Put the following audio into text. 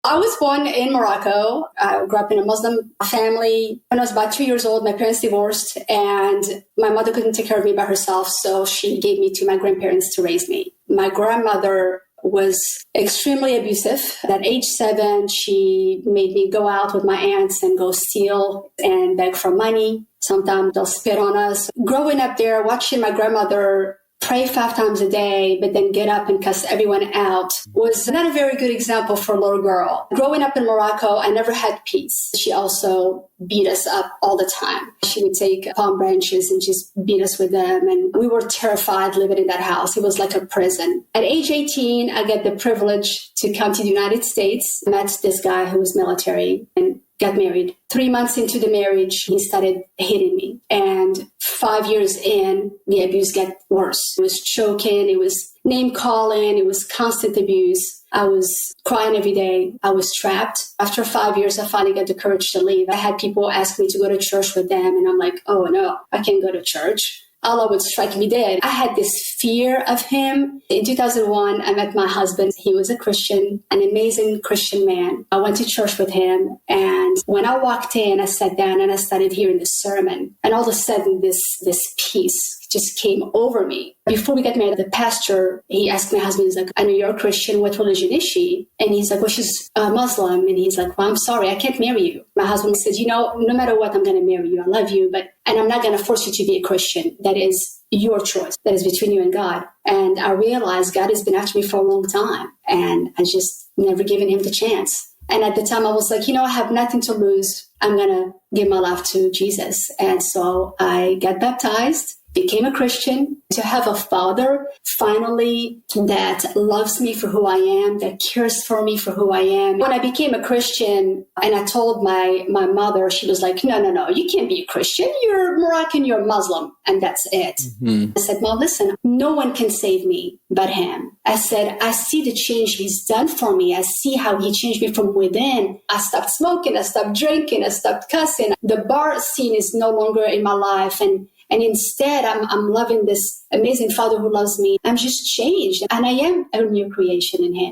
I was born in Morocco. I grew up in a Muslim family. When I was about 2 years old, my parents divorced and my mother couldn't take care of me by herself. So she gave me to my grandparents to raise me. My grandmother was extremely abusive. At age 7, she made me go out with my aunts and go steal and beg for money. Sometimes they'll spit on us. Growing up there, watching my grandmother pray 5 times a day, but then get up and cuss everyone out was not a very good example for a little girl. Growing up in Morocco, I never had peace. She also beat us up all the time. She would take palm branches and just beat us with them. And we were terrified living in that house. It was like a prison. At age 18, I got the privilege to come to the United States. I met this guy who was military and got married. 3 months into the marriage, he started hitting me. And 5 years in, the abuse got worse. It was choking, it was name calling, it was constant abuse. I was crying every day. I was trapped. After 5 years, I finally got the courage to leave. I had people ask me to go to church with them. And I'm like, oh no, I can't go to church. Allah would strike me dead. I had this fear of him. In 2001, I met my husband. He was a Christian, an amazing Christian man. I went to church with him. And when I walked in, I sat down and I started hearing the sermon. And all of a sudden, this peace just came over me. Before we got married, the pastor, he asked my husband, he's like, I know you're a Christian. What religion is she? And he's like, well, she's a Muslim. And he's like, well, I'm sorry, I can't marry you. My husband says, no matter what, I'm going to marry you. I love you, and I'm not going to force you to be a Christian. That is your choice. That is between you and God. And I realized God has been after me for a long time. And I just never given him the chance. And at the time I was like, I have nothing to lose. I'm going to give my life to Jesus. And so I got baptized, became a Christian. To have a father finally that loves me for who I am, that cares for me for who I am. When I became a Christian and I told my mother, she was like, no, you can't be a Christian. You're Moroccan, you're Muslim. And that's it. Mm-hmm. I said, Mom, listen, no one can save me but him. I said, I see the change he's done for me. I see how he changed me from within. I stopped smoking. I stopped drinking. I stopped cussing. The bar scene is no longer in my life. And instead, I'm loving this amazing Father who loves me. I'm just changed. And I am a new creation in him.